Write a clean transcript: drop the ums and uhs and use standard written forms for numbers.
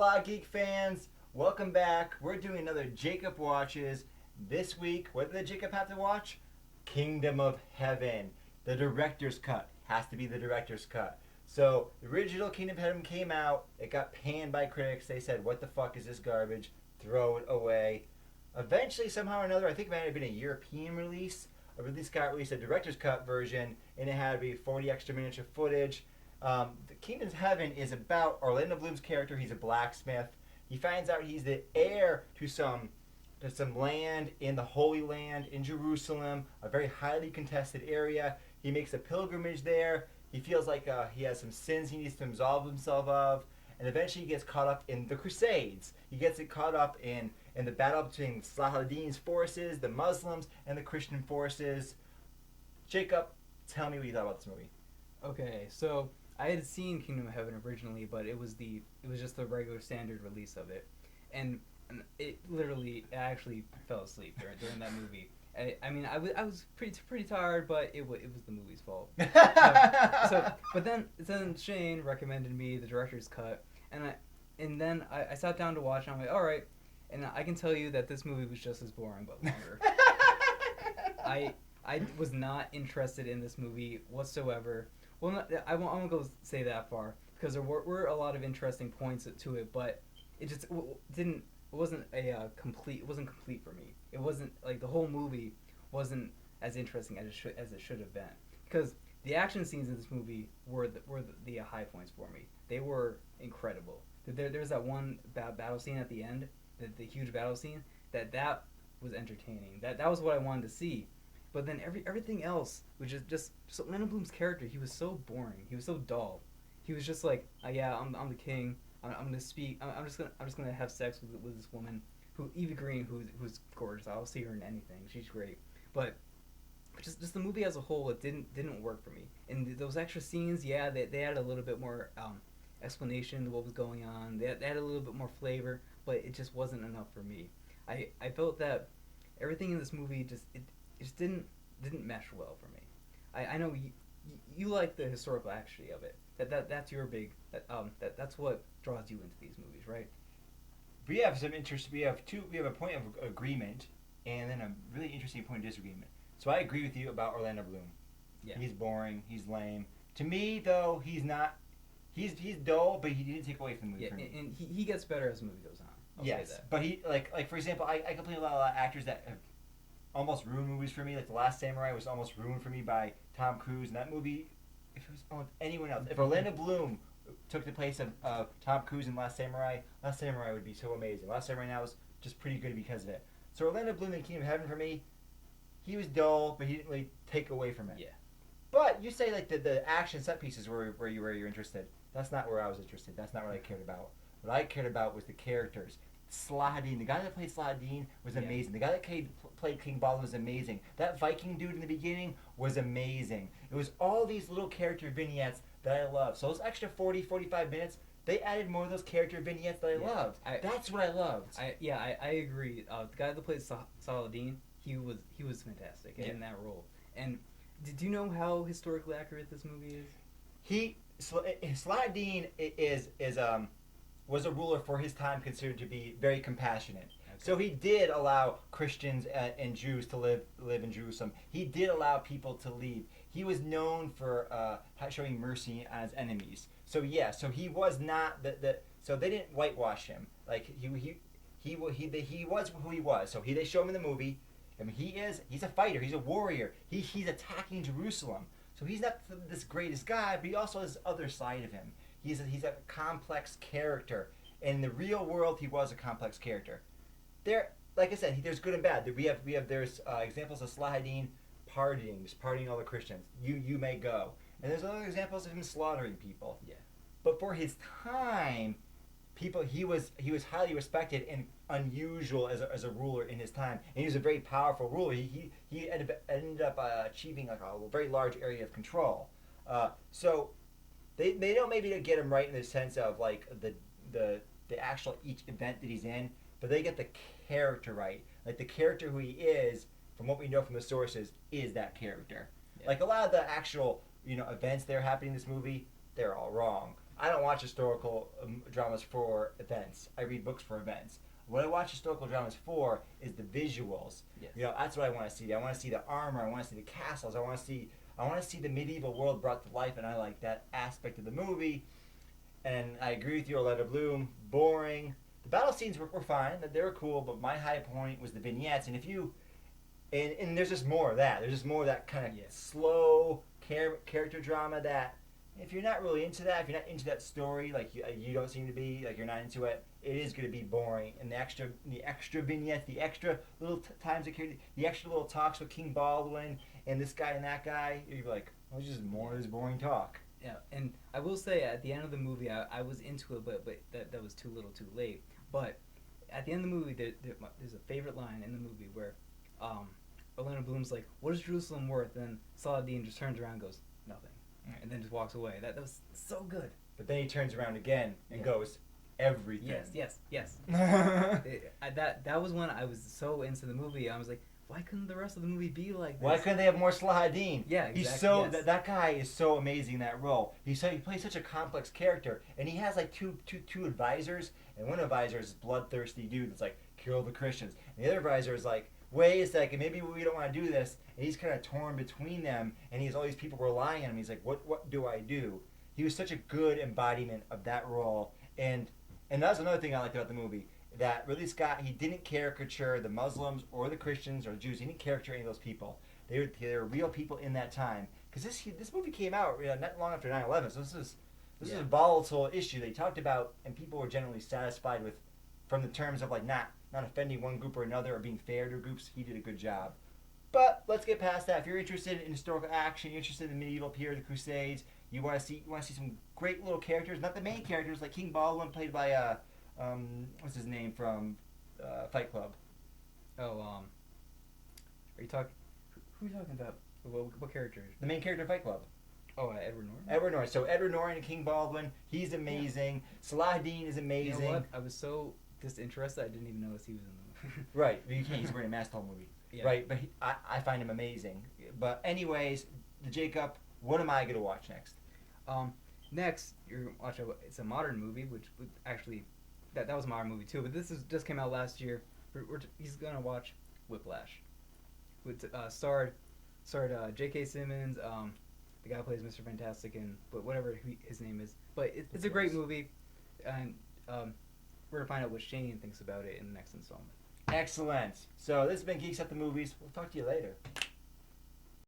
Hola, Geek fans! Welcome back. We're doing another Jacob Watches. This week, what did Jacob have to watch? Kingdom of Heaven. The director's cut. Has to be the director's cut. So, the original Kingdom of Heaven came out. It got panned by critics. They said, what the fuck is this garbage? Throw it away. Eventually, somehow or another, I think it might have been a European release. Got released a director's cut version, and it had to be 40 extra minutes of footage. The Kingdom's Heaven is about Orlando Bloom's character. He's a blacksmith. He finds out he's the heir to some land in the Holy Land in Jerusalem, a very highly contested area. He makes a pilgrimage there. He feels like he has some sins he needs to absolve himself of, and eventually he gets caught up in the Crusades. He gets caught up in the battle between Saladin's forces, the Muslims, and the Christian forces. Jacob, tell me what you thought about this movie. Okay, so I had seen Kingdom of Heaven originally, but it was just the regular standard release of it, and I actually fell asleep during that movie. I was pretty tired, but it was the movie's fault. But then Shane recommended me the director's cut, and then I sat down to watch, and I'm like, all right, and I can tell you that this movie was just as boring but longer. I was not interested in this movie whatsoever. Well, I won't go say that far, because there were a lot of interesting points to it, but it just wasn't complete for me. It wasn't like the whole movie wasn't as interesting as it should have been, because the action scenes in this movie were the high points for me. They were incredible. There's that one battle scene at the end, the huge battle scene that was entertaining. That was what I wanted to see. But then everything else was just Orlando Bloom's character. He was so boring. He was so dull. He was just like, yeah, I'm the king. I'm gonna speak. I'm just gonna have sex with this woman, Eva Green, who's gorgeous. I'll see her in anything. She's great. But just the movie as a whole, it didn't work for me. And those extra scenes, yeah, they had a little bit more explanation to what was going on. They had a little bit more flavor, but it just wasn't enough for me. I felt that everything in this movie just didn't mesh well for me. I know you like the historical accuracy of it. That's your big that's what draws you into these movies, right? We have some interest. We have a point of agreement, and then a really interesting point of disagreement. So I agree with you about Orlando Bloom. Yeah. He's boring. He's lame. To me, though, he's not. He's dull, but he didn't take away from the movie. Yeah, for me. and he gets better as the movie goes on. I'll yes, say that. But he like for example, I complain a lot of actors that have almost ruined movies for me. Like The Last Samurai was almost ruined for me by Tom Cruise, and that movie, if it was on anyone else, if Orlando Bloom took the place of Tom Cruise in Last Samurai would be so amazing. Last Samurai now is just pretty good because of it. So Orlando Bloom in Kingdom of Heaven for me, he was dull, but he didn't really take away from it. Yeah. But you say like the action set pieces where you're interested. That's not where I was interested. That's not what I cared about. What I cared about was the characters. Saladin, the guy that played Saladin was amazing. The guy that played King Baldwin was amazing. That Viking dude in the beginning was amazing. It was all these little character vignettes that I loved. So those extra 40, 45 minutes, they added more of those character vignettes that I loved. That's what I loved. I agree. The guy that played Saladin, he was fantastic in that role. And did you know how historically accurate this movie is? Saladin was a ruler for his time considered to be very compassionate. Okay. So he did allow Christians and Jews to live in Jerusalem. He did allow people to leave. He was known for showing mercy on his enemies. So yeah, so he was not so they didn't whitewash him. Like he was who he was. So they show him in the movie. I mean, he's a fighter. He's a warrior. He's attacking Jerusalem. So he's not this greatest guy, but he also has this other side of him. He's a complex character. And in the real world, he was a complex character. Like I said, there's good and bad. There's examples of Saladin pardoning all the Christians. You may go. And there's other examples of him slaughtering people. Yeah. But for his time, he was highly respected and unusual as a ruler in his time. And he was a very powerful ruler. He ended up achieving like a very large area of control. So they don't maybe get him right in the sense of like the actual each event that he's in, but they get the character right. Like the character who he is, from what we know from the sources, is that character. Yeah. Like a lot of the actual events that are happening in this movie, they're all wrong. I don't watch historical dramas for events. I read books for events. What I watch historical dramas for is the visuals. Yes. You know, that's what I want to see. I want to see the armor. I want to see the castles. I want to see the medieval world brought to life, and I like that aspect of the movie. And I agree with you, Orlando Bloom. Boring. The battle scenes were fine. They were cool, but my high point was the vignettes. And if you, and there's just more of that. There's just more of that kind of slow character drama that if you're not really into that, if you're not into that story, like you don't seem to be, like you're not into it, it is going to be boring. And the extra vignettes, the extra little times of character, the extra little talks with King Baldwin and this guy and that guy, you're like, well, it's just more of this boring talk. Yeah, and I will say at the end of the movie, I was into it, but that was too little, too late. But at the end of the movie, there's a favorite line in the movie where Orlando Bloom's like, "What is Jerusalem worth?" And Saladin just turns around and goes, "Nothing," and then just walks away. That was so good. But then he turns around again and goes, "Everything." Yes. That was when I was so into the movie. I was like, why couldn't the rest of the movie be like this? Why couldn't they have more Saladin? Yeah, exactly. He's so that guy is so amazing in that role. He plays such a complex character, and he has like two advisors, and one advisor is this bloodthirsty dude that's like kill the Christians, and the other advisor is like, wait a second, maybe we don't want to do this, and he's kind of torn between them, and he has all these people relying on him. He's like, what do I do? He was such a good embodiment of that role, and that's another thing I liked about the movie. That Ridley Scott, he didn't caricature the Muslims or the Christians or the Jews. He didn't caricature any of those people. They were real people in that time. Because this movie came out not long after 9/11, so this is a volatile issue they talked about, and people were generally satisfied with, from the terms of like not offending one group or another or being fair to groups. He did a good job. But let's get past that. If you're interested in historical action, you're interested in the medieval period, the Crusades, you want to see some great little characters, not the main characters like King Baldwin, played by what's his name from Fight Club? Oh, are you talking? Who are you talking about? What character? The main character of Fight Club. Oh, Edward Norton. Edward Norton. So Edward Norton and King Baldwin, he's amazing. Yeah. Saladin is amazing. You know what? I was so disinterested, I didn't even notice he was in the movie. Right. You can't. He's wearing a mask the whole movie. Yeah. Right. But I find him amazing. But anyways, the Jacob. What am I going to watch next? Next, you're watching. It's a modern movie, which actually. That was a modern movie too, but this just came out last year. He's gonna watch Whiplash, which starred J.K. Simmons, the guy who plays Mr. Fantastic, and whatever his name is. But it's a great movie, and we're gonna find out what Shane thinks about it in the next installment. Excellent. So this has been Geeks at the Movies. We'll talk to you later.